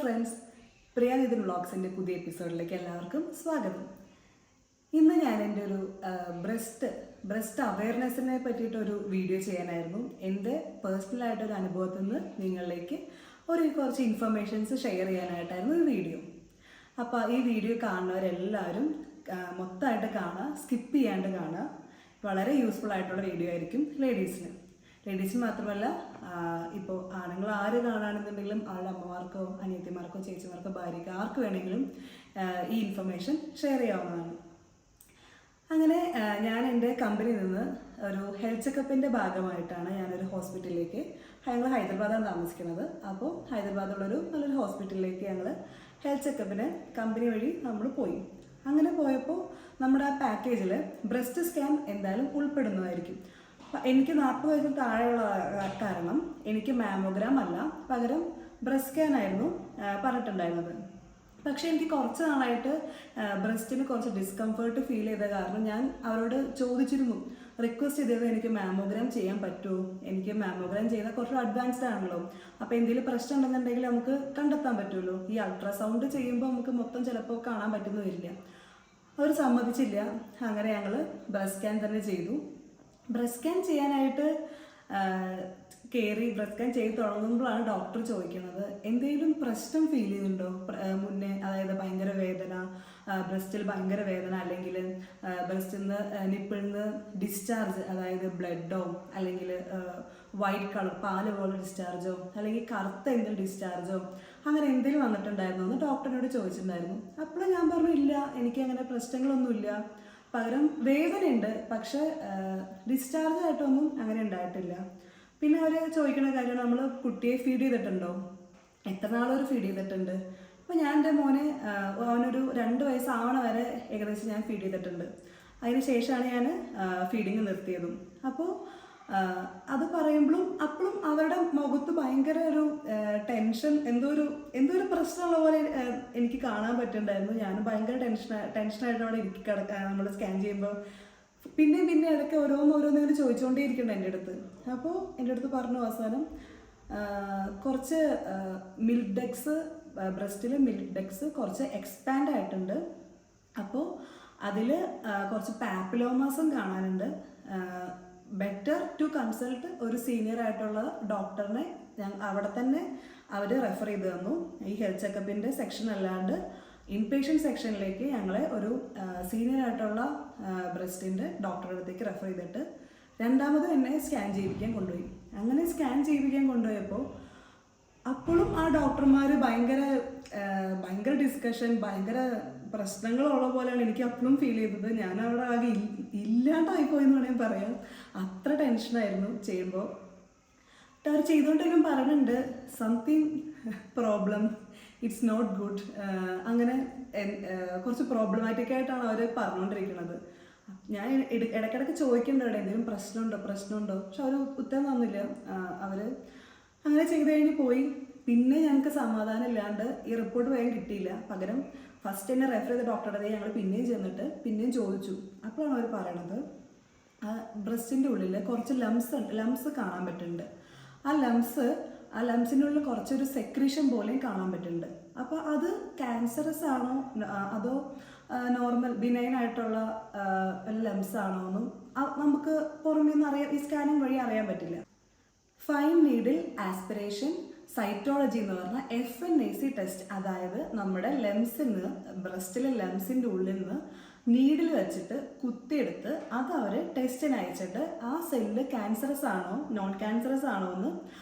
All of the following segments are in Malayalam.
ഫ്രണ്ട്സ്, പ്രിയാനിധൻ വ്ളോഗ്സിൻ്റെ പുതിയ എപ്പിസോഡിലേക്ക് എല്ലാവർക്കും സ്വാഗതം. ഇന്ന് ഞാൻ എൻ്റെ ഒരു ബ്രസ്റ്റ് അവയർനെസ്സിനെ പറ്റിയിട്ടൊരു വീഡിയോ ചെയ്യാനായിരുന്നു. എൻ്റെ പേഴ്സണലായിട്ടൊരു അനുഭവത്തിൽ നിന്ന് നിങ്ങളിലേക്ക് കുറച്ച് ഇൻഫർമേഷൻസ് ഷെയർ ചെയ്യാനായിട്ടായിരുന്നു ഈ വീഡിയോ. അപ്പോൾ ഈ വീഡിയോ കാണുന്നവരെല്ലാവരും മൊത്തമായിട്ട് കാണുക, സ്കിപ്പ് ചെയ്യാണ്ട് കാണുക. വളരെ യൂസ്ഫുൾ ആയിട്ടുള്ള വീഡിയോ ആയിരിക്കും ലേഡീസിന് മാത്രമല്ല, ഇപ്പോൾ ആണുങ്ങൾ ആര് കാണുകയാണെന്നുണ്ടെങ്കിലും അവരുടെ അമ്മമാർക്കോ അനിയത്തിമാർക്കോ ചേച്ചിമാർക്കോ ഭാര്യയ്ക്കോ ആർക്ക് വേണമെങ്കിലും ഈ ഇൻഫർമേഷൻ ഷെയർ ചെയ്യാവുന്നതാണ്. അങ്ങനെ ഞാൻ എൻ്റെ കമ്പനിയിൽ നിന്ന് ഒരു ഹെൽത്ത് ചെക്കപ്പിൻ്റെ ഭാഗമായിട്ടാണ് ഞാനൊരു ഹോസ്പിറ്റലിലേക്ക്, ഞങ്ങൾ ഹൈദരാബാദാണ് താമസിക്കുന്നത്. അപ്പോൾ ഹൈദരാബാദിലുള്ളൊരു നല്ലൊരു ഹോസ്പിറ്റലിലേക്ക് ഞങ്ങൾ ഹെൽത്ത് ചെക്കപ്പിന് കമ്പനി വഴി നമ്മൾ പോയി. അങ്ങനെ പോയപ്പോൾ നമ്മുടെ ആ പാക്കേജിൽ ബ്രസ്റ്റ് സ്കാൻ എന്തായാലും ഉൾപ്പെടുന്നതായിരിക്കും. എനിക്ക് 40 വയസ്സിന് താഴെയുള്ള കാരണം എനിക്ക് മാമോഗ്രാം അല്ല, പകരം ബ്രസ്റ്റ് സ്കാൻ ആയിരുന്നു പറഞ്ഞിട്ടുണ്ടായിരുന്നത്. പക്ഷേ എനിക്ക് കുറച്ച് നാളായിട്ട് ബ്രസ്റ്റിന് കുറച്ച് ഡിസ്കംഫേർട്ട് ഫീൽ ചെയ്ത കാരണം ഞാൻ അവരോട് ചോദിച്ചിരുന്നു, റിക്വസ്റ്റ് ചെയ്തത് എനിക്ക് മാമോഗ്രാം ചെയ്യാൻ പറ്റുമോ, എനിക്ക് മാമോഗ്രാം ചെയ്താൽ കുറച്ച് അഡ്വാൻസ്ഡ് ആണല്ലോ, അപ്പോൾ എന്തെങ്കിലും പ്രശ്നം ഉണ്ടെന്നുണ്ടെങ്കിൽ നമുക്ക് കണ്ടെത്താൻ പറ്റുമല്ലോ. ഈ അൾട്രാസൗണ്ട് ചെയ്യുമ്പോൾ നമുക്ക് മൊത്തം ചിലപ്പോൾ കാണാൻ പറ്റുന്ന വരില്ല. അവർ സമ്മതിച്ചില്ല. അങ്ങനെ ഞങ്ങൾ ബ്രസ്റ്റ് സ്കാൻ തന്നെ ചെയ്തു. ബ്രസ്റ്റ് സ്കാൻ ചെയ്യാനായിട്ട് ബ്രസ്റ്റ് സ്കാൻ ചെയ്ത് തുടങ്ങുമ്പോഴാണ് ഡോക്ടർ ചോദിക്കുന്നത്, എന്തെങ്കിലും പ്രശ്നം ഫീൽ ചെയ്യുന്നുണ്ടോ മുന്നേ, അതായത് ഭയങ്കര വേദന, ബ്രസ്റ്റിൽ ഭയങ്കര വേദന, അല്ലെങ്കിൽ ബ്രസ്റ്റിൽ നിന്ന് നിപ്പിളിൽ നിന്ന് ഡിസ്ചാർജ്, അതായത് ബ്ലഡോ അല്ലെങ്കിൽ വൈറ്റ് കളർ പാല് പോലെ ഡിസ്ചാർജോ അല്ലെങ്കിൽ കറുത്ത എന്തെങ്കിലും ഡിസ്ചാർജോ അങ്ങനെ എന്തെങ്കിലും വന്നിട്ടുണ്ടായിരുന്നു എന്ന് ഡോക്ടറിനോട് ചോദിച്ചിട്ടുണ്ടായിരുന്നു. അപ്പോൾ ഞാൻ പറഞ്ഞു, ഇല്ല, എനിക്കങ്ങനെ പ്രശ്നങ്ങളൊന്നുമില്ല, പകരം വേദനയുണ്ട്, പക്ഷെ ഡിസ്ചാർജ് ആയിട്ടൊന്നും അങ്ങനെ ഉണ്ടായിട്ടില്ല. പിന്നെ അവർ ചോദിക്കുന്ന കാര്യം, നമ്മൾ കുട്ടിയെ ഫീഡ് ചെയ്തിട്ടുണ്ടോ, എത്ര നാളൊരു ഫീഡ് ചെയ്തിട്ടുണ്ട്. അപ്പോൾ ഞാൻ എൻ്റെ മോനെ അവനൊരു 2 വയസ്സാവണ വരെ ഏകദേശം ഞാൻ ഫീഡ് ചെയ്തിട്ടുണ്ട്. അതിന് ശേഷമാണ് ഞാൻ ഫീഡിങ് നിർത്തിയതും. അപ്പോൾ അത് പറയുമ്പോഴും അപ്പോഴും അവരുടെ മുഖത്ത് ഭയങ്കര ഒരു ടെൻഷൻ, എന്തോ ഒരു പ്രശ്നമുള്ള പോലെ എനിക്ക് കാണാൻ പറ്റുന്നുണ്ടായിരുന്നു. ഞാൻ ഭയങ്കര ടെൻഷനായിട്ട് അവിടെ നമ്മൾ സ്കാൻ ചെയ്യുമ്പോൾ പിന്നെ ഇടയ്ക്ക് ഓരോന്നിങ്ങനെ ചോദിച്ചുകൊണ്ടേ ഇരിക്കണ്ട എൻ്റെ അടുത്ത്. അപ്പോൾ എൻ്റെ അടുത്ത് പറഞ്ഞു അവസാനം, കുറച്ച് മിൽക്ക് ഡക്സ്, ബ്രസ്റ്റിലെ മിൽക്ക് ഡക്സ് കുറച്ച് എക്സ്പാൻഡ് ആയിട്ടുണ്ട്. അപ്പോൾ അതിൽ കുറച്ച് പാപ്പിലോമാസും കാണാനുണ്ട്. ബെറ്റർ ടു കൺസൾട്ട് ഒരു സീനിയർ ആയിട്ടുള്ള ഡോക്ടറിനെ അവിടെ തന്നെ അവർ റെഫർ ചെയ്ത് തന്നു. ഈ ഹെൽത്ത് ചെക്കപ്പിൻ്റെ സെക്ഷൻ അല്ലാണ്ട് ഇൻപേഷ്യൻ്റ് സെക്ഷനിലേക്ക് ഞങ്ങളെ ഒരു സീനിയർ ആയിട്ടുള്ള ബ്രസ്റ്റിൻ്റെ ഡോക്ടറുടെ അടുത്തേക്ക് റെഫർ ചെയ്തിട്ട് രണ്ടാമത് എന്നെ സ്കാൻ ചെയ്യിപ്പിക്കാൻ കൊണ്ടുപോയി. അങ്ങനെ സ്കാൻ ചെയ്യിപ്പിക്കാൻ കൊണ്ടുപോയപ്പോൾ അപ്പോഴും ആ ഡോക്ടർമാർ ഭയങ്കര ഡിസ്കഷൻ, ഭയങ്കര പ്രശ്നങ്ങളുള്ള പോലെയാണ് എനിക്ക് അപ്പോഴും ഫീൽ ചെയ്തത്. ഞാൻ അവിടെ ആകെ ഇല്ലാണ്ടായിപ്പോയെന്ന് വേണമെങ്കിൽ പറയാം. അത്ര ടെൻഷനായിരുന്നു ചെയ്യുമ്പോൾ. അവർ ചെയ്തുകൊണ്ടെങ്കിലും പറയുന്നുണ്ട്, something problem, it's not good, അങ്ങനെ കുറച്ച് പ്രോബ്ലമാറ്റിക് ആയിട്ടാണ് അവർ പറഞ്ഞുകൊണ്ടിരിക്കുന്നത്. ഞാൻ ഇടയ്ക്കിടയ്ക്ക് ചോദിക്കേണ്ടവിടെ എന്തെങ്കിലും പ്രശ്നമുണ്ടോ, പക്ഷെ അവർ ഉത്തരം തന്നില്ല. അവർ അങ്ങനെ ചെയ്ത് കഴിഞ്ഞ് പോയി. പിന്നെ ഞങ്ങൾക്ക് സമാധാനം ഇല്ലാണ്ട് ഈ റിപ്പോർട്ട് വേഗം കിട്ടിയില്ല. പകരം ഫസ്റ്റ് എന്നെ റെഫർ ചെയ്ത ഡോക്ടറുടെ ഞങ്ങൾ പിന്നെയും ചെന്നിട്ട് പിന്നെയും ചോദിച്ചു. അപ്പോഴാണ് അവർ പറയണത്, ബ്രസ്റ്റിൻ്റെ ഉള്ളിൽ കുറച്ച് ലംസ് കാണാൻ പറ്റുന്നുണ്ട്. ആ ലംസിൻ്റെ ഉള്ളിൽ കുറച്ചൊരു സെക്രീഷൻ പോലെയും കാണാൻ പറ്റുന്നുണ്ട്. അപ്പോൾ അത് ക്യാൻസറസ് ആണോ അതോ നോർമൽ ബിനൈൻ ആയിട്ടുള്ള ലംസ് ആണോ എന്നും നമുക്ക് പുറമേ നിന്ന് ഈ സ്കാനിങ് വഴി അറിയാൻ പറ്റില്ല. ഫൈൻ നീഡിൽ ആസ്പിറേഷൻ സൈറ്റോളജി എന്ന് പറഞ്ഞാൽ FNAC ടെസ്റ്റ്, അതായത് നമ്മുടെ ബ്രസ്റ്റിലെ ലംസിൻ്റെ ഉള്ളിൽ നിന്ന് നീഡിൽ വെച്ചിട്ട് കുത്തിയെടുത്ത് അത് അവർ ടെസ്റ്റിന് അയച്ചിട്ട് ആ സെല്ല് ക്യാൻസറസ് ആണോ നോൺ ക്യാൻസറസ് ആണോ എന്ന്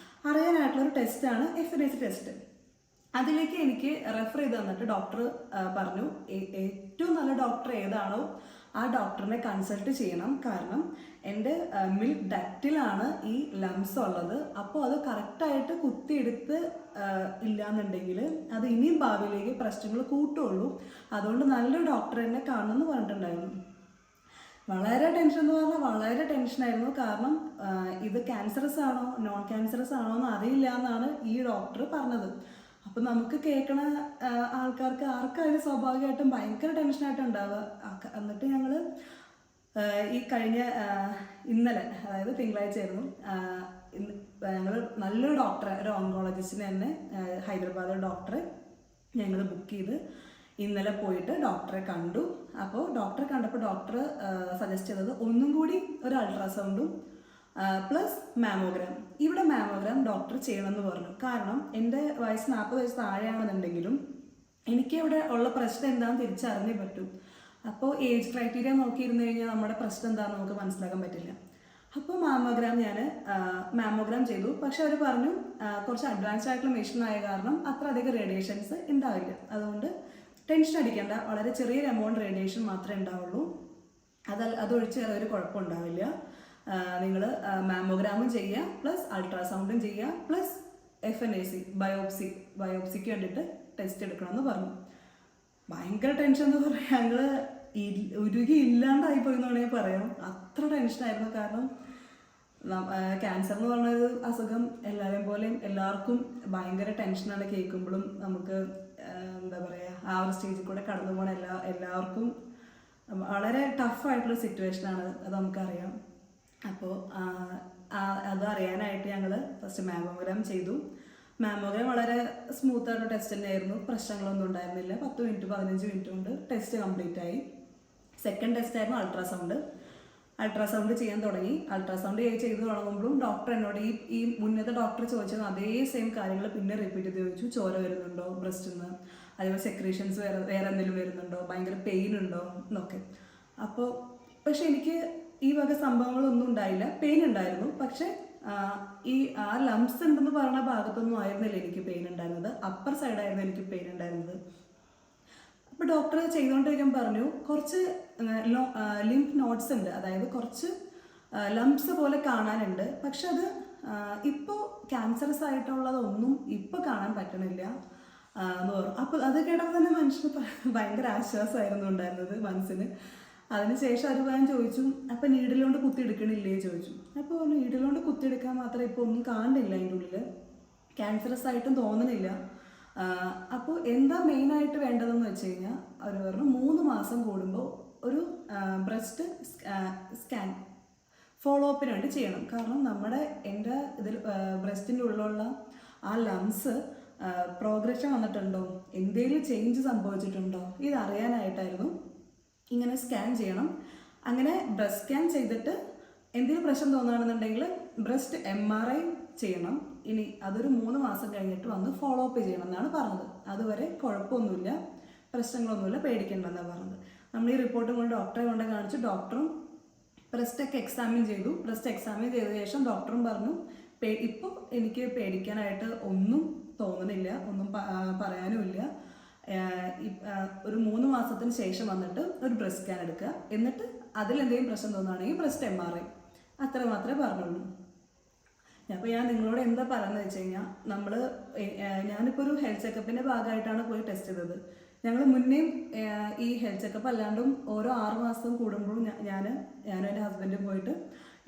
അറിയാനായിട്ടുള്ളൊരു ടെസ്റ്റാണ് FNAC ടെസ്റ്റ്. അതിലേക്ക് എനിക്ക് റെഫർ ചെയ്ത് തന്നിട്ട് ഡോക്ടർ പറഞ്ഞു, ഏറ്റവും നല്ല ഡോക്ടർ ഏതാണോ ആ ഡോക്ടറിനെ കൺസൾട്ട് ചെയ്യണം. കാരണം എൻ്റെ മിൽക്ക് ഡക്റ്റിലാണ് ഈ ലംസ് ഉള്ളത്. അപ്പോൾ അത് കറക്റ്റായിട്ട് കുത്തിയെടുത്ത് ഇല്ലയെന്നുണ്ടെങ്കിൽ അത് ഇനിയും ഭാവിയിലേക്ക് പ്രശ്നങ്ങൾ കൂട്ടുള്ളൂ. അതുകൊണ്ട് നല്ലൊരു ഡോക്ടർ എന്നെ കാണണമെന്ന് പറഞ്ഞിട്ടുണ്ടായിരുന്നു. വളരെ ടെൻഷൻ എന്ന് പറഞ്ഞാൽ വളരെ ടെൻഷനായിരുന്നു. കാരണം ഇത് ക്യാൻസറസ് ആണോ നോൺ ക്യാൻസറസ് ആണോ എന്ന് അറിയില്ല എന്നാണ് ഈ ഡോക്ടർ പറഞ്ഞത്. അപ്പം നമുക്ക് കേൾക്കണ ആൾക്കാർക്ക് ആർക്കായാലും സ്വാഭാവികമായിട്ടും ഭയങ്കര ടെൻഷനായിട്ട് ഉണ്ടാവുക. എന്നിട്ട് ഞങ്ങൾ ഈ കഴിഞ്ഞ ഇന്നലെ, അതായത് തിങ്കളാഴ്ച ആയിരുന്നു, ഞങ്ങൾ നല്ലൊരു ഡോക്ടറെ, ഒരു ഓങ്കോളജിസ്റ്റിനെ തന്നെ ഹൈദരാബാദിലെ ഡോക്ടറെ ഞങ്ങൾ ബുക്ക് ചെയ്ത് ഇന്നലെ പോയിട്ട് ഡോക്ടറെ കണ്ടു. അപ്പോൾ ഡോക്ടറെ കണ്ടപ്പോൾ ഡോക്ടർ സജസ്റ്റ് ചെയ്തത് ഒന്നും കൂടി ഒരു അൾട്രാസൗണ്ടും പ്ലസ് മാമോഗ്രാം. ഇവിടെ മാമോഗ്രാം ഡോക്ടർ ചെയ്യണമെന്ന് പറഞ്ഞു. കാരണം എൻ്റെ വയസ്സ് 40 വയസ്സ് താഴെയാണെന്നുണ്ടെങ്കിലും എനിക്ക് ഇവിടെ ഉള്ള പ്രശ്നം എന്താണെന്ന് തിരിച്ചറിഞ്ഞേ പറ്റൂ. അപ്പോൾ ഏജ് ക്രൈറ്റീരിയ നോക്കിയിരുന്നു കഴിഞ്ഞാൽ നമ്മുടെ പ്രശ്നം എന്താണെന്ന് നമുക്ക് മനസ്സിലാക്കാൻ പറ്റില്ല. അപ്പോൾ മാമോഗ്രാം ചെയ്തു. പക്ഷെ അവർ പറഞ്ഞു കുറച്ച് അഡ്വാൻസ്ഡ് ആയിട്ടുള്ള മെഷീൻ ആയ കാരണം അത്ര അധികം റേഡിയേഷൻസ് ഉണ്ടാവില്ല. അതുകൊണ്ട് ടെൻഷൻ അടിക്കേണ്ട, വളരെ ചെറിയൊരു എമൗണ്ട് റേഡിയേഷൻ മാത്രമേ ഉണ്ടാവുള്ളൂ. അതൊഴിച്ച് ഒരു കുഴപ്പമുണ്ടാവില്ല. നിങ്ങൾ മാമോഗ്രാമും ചെയ്യുക, പ്ലസ് അൾട്രാസൗണ്ടും ചെയ്യുക, പ്ലസ് FNAC ബയോപ്സിക്ക് വേണ്ടിയിട്ട് ടെസ്റ്റ് എടുക്കണമെന്ന് പറഞ്ഞു. ഭയങ്കര ടെൻഷൻ എന്ന് പറയാം. ഞങ്ങൾ ഉരുകി ഇല്ലാണ്ടായി പോയെന്ന് വേണമെങ്കിൽ പറയാം. അത്ര ടെൻഷനായിരുന്നു. കാരണം ക്യാൻസർ എന്ന് പറഞ്ഞൊരു അസുഖം എല്ലാവരെയും പോലെയും എല്ലാവർക്കും ഭയങ്കര ടെൻഷനാണ്. കേൾക്കുമ്പോഴും നമുക്ക് എന്താ പറയുക, ആ ഒരു സ്റ്റേജിൽ കൂടെ കടന്നു പോകണ എല്ലാവർക്കും വളരെ ടഫായിട്ടുള്ള സിറ്റുവേഷനാണ്, അത് നമുക്കറിയാം. അപ്പോൾ അത് അറിയാനായിട്ട് ഞങ്ങൾ ഫസ്റ്റ് മാമോഗ്രാം ചെയ്തു. മാമോഗ്രാം വളരെ സ്മൂത്തായിട്ടുള്ള ടെസ്റ്റ് തന്നെയായിരുന്നു. പ്രശ്നങ്ങളൊന്നും ഉണ്ടായിരുന്നില്ല. 10 മിനിറ്റ് 15 മിനിറ്റ് കൊണ്ട് ടെസ്റ്റ് കംപ്ലീറ്റ് ആയി. സെക്കൻഡ് ടെസ്റ്റ് ആയിരുന്നു അൾട്രാസൗണ്ട് ചെയ്യാൻ തുടങ്ങി. അൾട്രാസൗണ്ട് ചെയ്ത് തുടങ്ങുമ്പോഴും ഡോക്ടർ എന്നോട് ഈ മുന്നത്തെ ഡോക്ടർ ചോദിച്ചത് അതേ സെയിം കാര്യങ്ങൾ പിന്നെ റിപ്പീറ്റ് ചെയ്ത് ചോദിച്ചു. ചോര വരുന്നുണ്ടോ ബ്രസ്റ്റിൽ നിന്ന്, അതേപോലെ സെക്രീഷൻസ് വേറെ എന്തെങ്കിലും വരുന്നുണ്ടോ, ഭയങ്കര പെയിൻ ഉണ്ടോ എന്നൊക്കെ. പക്ഷെ എനിക്ക് ഈ വക സംഭവങ്ങളൊന്നും ഉണ്ടായില്ല. പെയിൻ ഉണ്ടായിരുന്നു. പക്ഷെ ആ ലംസ് ഉണ്ടെന്ന് പറഞ്ഞ ഭാഗത്തൊന്നും ആയിരുന്നില്ല എനിക്ക് പെയിൻ ഉണ്ടായിരുന്നത്. അപ്പർ സൈഡായിരുന്നു എനിക്ക് പെയിൻ ഉണ്ടായിരുന്നത്. അപ്പോൾ ഡോക്ടർ ചെയ്തുകൊണ്ടിരിക്കാൻ പറഞ്ഞു കുറച്ച് ലിംഫ് നോട്ട്സ് ഉണ്ട്, അതായത് കുറച്ച് ലംസ് പോലെ കാണാനുണ്ട്. പക്ഷെ അത് ഇപ്പോൾ ക്യാൻസറസ് ആയിട്ടുള്ളതൊന്നും ഇപ്പോൾ കാണാൻ പറ്റണില്ല എന്ന് പറഞ്ഞു. അപ്പോൾ അത് കേട്ടപ്പോൾ തന്നെ മനുഷ്യന് ഭയങ്കര ആശ്വാസമായിരുന്നു ഉണ്ടായിരുന്നത് മനസ്സിന്. അതിനുശേഷം അവർ ഞാൻ ചോദിച്ചു, അപ്പോൾ നീഡിലുകൊണ്ട് കുത്തിയെടുക്കണില്ലേ ചോദിച്ചു. അപ്പോൾ നീഡിലുകൊണ്ട് കുത്തിയെടുക്കാൻ മാത്രമേ ഇപ്പോൾ ഒന്നും കാണുന്നില്ല, അതിൻ്റെ ഉള്ളിൽ ക്യാൻസറസ് ആയിട്ടും തോന്നണില്ല. അപ്പോൾ എന്താ മെയിനായിട്ട് വേണ്ടതെന്ന് വെച്ച് കഴിഞ്ഞാൽ അവർ പറഞ്ഞു 3 മാസം കൂടുമ്പോൾ ഒരു ബ്രസ്റ്റ് സ്കാൻ ഫോളോ അപ്പിന് വേണ്ടി ചെയ്യണം. കാരണം എൻ്റെ ഇതിൽ ബ്രസ്റ്റിൻ്റെ ഉള്ളിലുള്ള ആ ലംസ് പ്രോഗ്രഷൻ വന്നിട്ടുണ്ടോ, എന്തെങ്കിലും ചേഞ്ച് സംഭവിച്ചിട്ടുണ്ടോ, ഇതറിയാനായിട്ടായിരുന്നു ഇങ്ങനെ സ്കാൻ ചെയ്യണം. അങ്ങനെ ബ്രസ്റ്റ് സ്കാൻ ചെയ്തിട്ട് എന്തെങ്കിലും പ്രശ്നം തോന്നുകയാണെന്നുണ്ടെങ്കിൽ ബ്രസ്റ്റ് MRI ചെയ്യണം. ഇനി അതൊരു 3 മാസം കഴിഞ്ഞിട്ട് വന്ന് ഫോളോ അപ്പ് ചെയ്യണം എന്നാണ് പറഞ്ഞത്. അതുവരെ കുഴപ്പമൊന്നുമില്ല, പ്രശ്നങ്ങളൊന്നുമില്ല, പേടിക്കേണ്ടെന്നാണ് പറഞ്ഞത്. നമ്മൾ ഈ റിപ്പോർട്ടും കൊണ്ട് ഡോക്ടറെ കൊണ്ട് കാണിച്ചു. ഡോക്ടറും ബ്രസ്റ്റൊക്കെ എക്സാമിൻ ചെയ്തു. ബ്രസ്റ്റ് എക്സാമിൻ ചെയ്ത ശേഷം ഡോക്ടറും പറഞ്ഞു ഇപ്പോൾ എനിക്ക് പേടിക്കാനായിട്ട് ഒന്നും തോന്നുന്നില്ല, ഒന്നും പറയാനുമില്ല. ഒരു 3 മാസത്തിന് ശേഷം വന്നിട്ട് ഒരു ബ്രസ്റ്റ് സ്കാൻ എടുക്കുക, എന്നിട്ട് അതിലെന്തെങ്കിലും പ്രശ്നം തോന്നുകയാണെങ്കിൽ ബ്രസ്റ്റ് MRI, അത്ര മാത്രമേ പറഞ്ഞുള്ളൂ. അപ്പോൾ ഞാൻ നിങ്ങളോട് എന്താ പറയുന്നത് വെച്ച് കഴിഞ്ഞാൽ ഞാനിപ്പോൾ ഒരു ഹെൽത്ത് ചെക്കപ്പിൻ്റെ ഭാഗമായിട്ടാണ് പോയി ടെസ്റ്റ് ചെയ്തത്. ഞങ്ങൾ മുന്നേയും ഈ ഹെൽത്ത് ചെക്കപ്പ് അല്ലാണ്ടും ഓരോ 6 മാസം കൂടുമ്പോഴും ഞാനും എൻ്റെ ഹസ്ബൻഡും പോയിട്ട്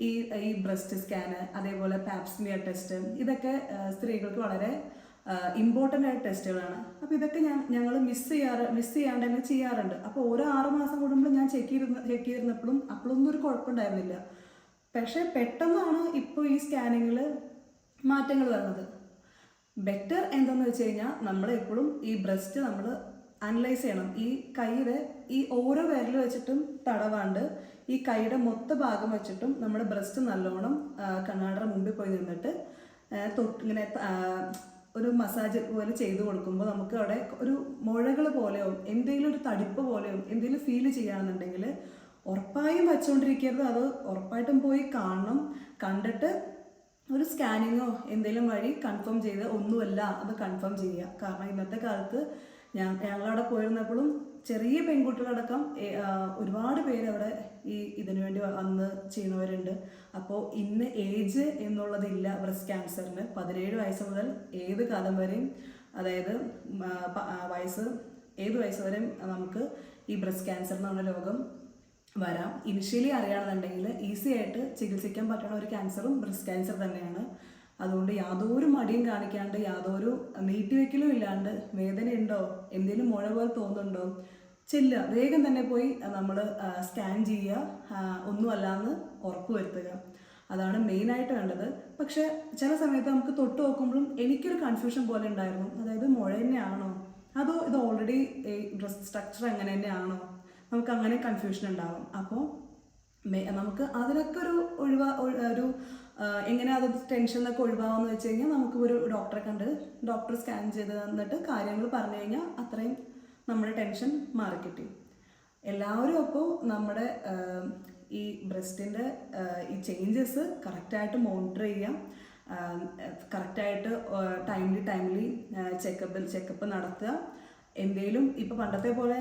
ഈ ബ്രസ്റ്റ് സ്കാന്, അതേപോലെ പാപ്സ്മിയർ ടെസ്റ്റ്, ഇതൊക്കെ സ്ത്രീകൾക്ക് വളരെ ഇമ്പോർട്ടൻ്റ് ആയ ടെസ്റ്റുകളാണ്. അപ്പോൾ ഇതൊക്കെ ഞങ്ങൾ മിസ് ചെയ്യാണ്ട് തന്നെ ചെയ്യാറുണ്ട്. അപ്പോൾ ഓരോ 6 മാസം കൂടുമ്പോൾ ഞാൻ ചെക്ക് ചെയ്തിരുന്നപ്പോഴും അപ്പോഴൊന്നും ഒരു കുഴപ്പമുണ്ടായിരുന്നില്ല. പക്ഷേ പെട്ടെന്നാണ് ഇപ്പോൾ ഈ സ്കാനിങ്ങിൽ മാറ്റങ്ങൾ വരുന്നത്. ബെറ്റർ എന്താണെന്ന് വെച്ച് കഴിഞ്ഞാൽ നമ്മളെപ്പോഴും ഈ ബ്രസ്റ്റ് നമ്മൾ അനലൈസ് ചെയ്യണം. ഈ കൈയുടെ ഈ ഓരോ വിരൽ വെച്ചിട്ടും തടവാണ്ട് ഈ കൈയുടെ മൊത്ത ഭാഗം വെച്ചിട്ടും നമ്മുടെ ബ്രസ്റ്റ് നല്ലോണം കണ്ണാടിയുടെ മുമ്പിൽ പോയി നിന്നിട്ട് ഇങ്ങനെ ഒരു മസാജ് പോലെ ചെയ്ത് കൊടുക്കുമ്പോൾ നമുക്ക് അവിടെ ഒരു മുഴകൾ പോലെയോ എന്തെങ്കിലും ഒരു തടിപ്പ് പോലെയോ എന്തെങ്കിലും ഫീൽ ചെയ്യുകയാണെന്നുണ്ടെങ്കിൽ ഉറപ്പായും വെച്ചുകൊണ്ടിരിക്കരുത്. അത് ഉറപ്പായിട്ടും പോയി കാണണം. കണ്ടിട്ട് ഒരു സ്കാനിങ്ങോ എന്തെങ്കിലും വഴി കൺഫേം ചെയ്ത് ഒന്നുമല്ല അത് കൺഫേം ചെയ്യുക. കാരണം ഇന്നത്തെ കാലത്ത് ഞങ്ങളവിടെ പോയിരുന്നപ്പോഴും ചെറിയ പെൺകുട്ടികളടക്കം ഒരുപാട് പേര് അവിടെ ഇതിനു വേണ്ടി വന്ന് ചെയ്യുന്നവരുണ്ട്. അപ്പോൾ ഇന്ന് ഏജ് എന്നുള്ളതില്ല ബ്രസ്റ്റ് ക്യാൻസറിന്. 17 വയസ്സ് മുതൽ ഏത് കാലം വരെയും, അതായത് ഏത് വയസ്സ് വരെയും നമുക്ക് ഈ ബ്രസ്റ്റ് ക്യാൻസർ എന്ന് പറഞ്ഞ രോഗം വരാം. ഇനിഷ്യലി അറിയാണെന്നുണ്ടെങ്കിൽ ഈസി ആയിട്ട് ചികിത്സിക്കാൻ പറ്റുന്ന ഒരു ക്യാൻസറും ബ്രസ്റ്റ് ക്യാൻസർ തന്നെയാണ്. അതുകൊണ്ട് യാതൊരു മടിയും കാണിക്കാണ്ട്, യാതൊരു നീട്ടിവെക്കലും ഇല്ലാണ്ട്, വേദനയുണ്ടോ, എന്തെങ്കിലും മുഴ പോലെ തോന്നുന്നുണ്ടോ, ചെല്ലുക, വേഗം തന്നെ പോയി നമ്മൾ സ്കാൻ ചെയ്യുക, ഒന്നുമല്ലാന്ന് ഉറപ്പ് വരുത്തുക. അതാണ് മെയിനായിട്ട് വേണ്ടത്. പക്ഷേ ചില സമയത്ത് നമുക്ക് തൊട്ട് നോക്കുമ്പോഴും എനിക്കൊരു കൺഫ്യൂഷൻ പോലെ ഉണ്ടായിരുന്നു. അതായത് മുഴ തന്നെയാണോ, അതോ ഇത് ഓൾറെഡി ബ്രസ്റ്റ് സ്ട്രക്ചർ അങ്ങനെ തന്നെയാണോ, നമുക്ക് അങ്ങനെ കൺഫ്യൂഷൻ ഉണ്ടാവും. അപ്പോൾ നമുക്ക് അതിനൊക്കെ ഒരു എങ്ങനെ അത് ടെൻഷനൊക്കെ ഒഴിവാകാമെന്ന് വെച്ച് കഴിഞ്ഞാൽ നമുക്ക് ഒരു ഡോക്ടറെ കണ്ട് ഡോക്ടർ സ്കാൻ ചെയ്ത് തന്നിട്ട് കാര്യങ്ങൾ പറഞ്ഞു കഴിഞ്ഞാൽ അത്രയും നമ്മുടെ ടെൻഷൻ മാറിക്കിട്ടി. എല്ലാവരും അപ്പോൾ നമ്മുടെ ഈ ബ്രസ്റ്റിൻ്റെ ഈ ചേഞ്ചസ് കറക്റ്റായിട്ട് മോണിറ്റർ ചെയ്യാം, കറക്റ്റായിട്ട് ടൈംലി ചെക്കപ്പ് നടത്തുക. എന്തെങ്കിലും ഇപ്പോൾ പണ്ടത്തെ പോലെ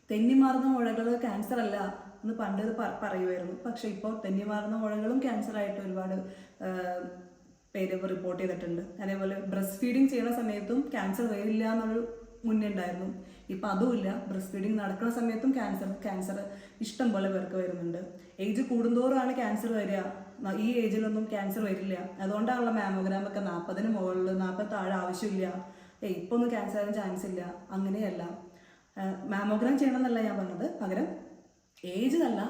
തെന്നിമാറുന്ന മുഴകൾ ക്യാൻസർ അല്ല എന്ന് പണ്ട് പറയുമായിരുന്നു. പക്ഷേ ഇപ്പോൾ തെന്നിമാറുന്ന മുഴകളും ക്യാൻസറായിട്ട് ഒരുപാട് പേര് റിപ്പോർട്ട് ചെയ്തിട്ടുണ്ട്. അതേപോലെ ബ്രസ്റ്റ് ഫീഡിങ് ചെയ്യുന്ന സമയത്തും ക്യാൻസർ വരില്ല എന്നൊരു മുന്നേ ഉണ്ടായിരുന്നു. ഇപ്പം അതുമില്ല. ബ്രസ്റ്റ് ഫീഡിങ് നടക്കുന്ന സമയത്തും ക്യാൻസർ ഇഷ്ടം പോലെ പേർക്ക് വരുന്നുണ്ട്. ഏജ് കൂടുന്തോറുമാണ് ക്യാൻസർ വരിക. ഈ ഏജിലൊന്നും ക്യാൻസർ വരില്ല. അതുകൊണ്ടാണുള്ള മാമോഗ്രാമൊക്കെ 40 മുകളിൽ 40 താഴെ ആവശ്യമില്ല, ഇപ്പം ഒന്നും ക്യാൻസർ വരാൻ ചാൻസ് ഇല്ല. അങ്ങനെയല്ല. മാമോഗ്രാം ചെയ്യണമെന്നല്ല ഞാൻ പറഞ്ഞത്, പകരം ഏജ് അല്ല,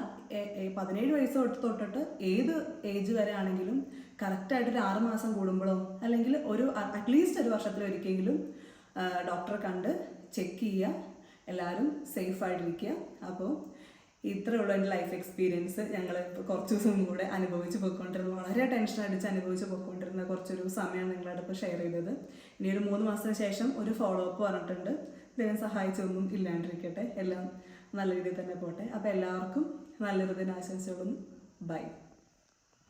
17 വയസ്സ് തൊട്ടിട്ട് ഏത് ഏജ് വരെ ആണെങ്കിലും കറക്റ്റായിട്ട് ഒരു 6 മാസം കൂടുമ്പോഴോ അല്ലെങ്കിൽ അറ്റ്ലീസ്റ്റ് ഒരു വർഷത്തിലൊരിക്കലെങ്കിലും ഡോക്ടറെ കണ്ട് ചെക്ക് ചെയ്യുക. എല്ലാവരും സേഫായിട്ടിരിക്കുക. അപ്പോൾ ഇത്രയേ ഉള്ളൂ എൻ്റെ ലൈഫ് എക്സ്പീരിയൻസ്. ഞങ്ങൾ കുറച്ച് ദിവസം കൂടെ അനുഭവിച്ച് പോയിക്കൊണ്ടിരുന്നു, വളരെ ടെൻഷൻ അടിച്ച് അനുഭവിച്ച് പോയിക്കൊണ്ടിരുന്ന കുറച്ചൊരു സമയമാണ് നിങ്ങളുടെ ഇപ്പോൾ ഷെയർ ചെയ്തത്. ഇനി ഒരു 3 മാസത്തിന് ശേഷം ഒരു ഫോളോ അപ്പ് പറഞ്ഞിട്ടുണ്ട്. ദൈവം സഹായിച്ചൊന്നും ഇല്ലാണ്ടിരിക്കട്ടെ, എല്ലാം നല്ല രീതിയിൽ തന്നെ പോട്ടെ. അപ്പോൾ എല്ലാവർക്കും നല്ലൊരു ദിനം ആശംസിച്ചോളുന്നു. ബൈ.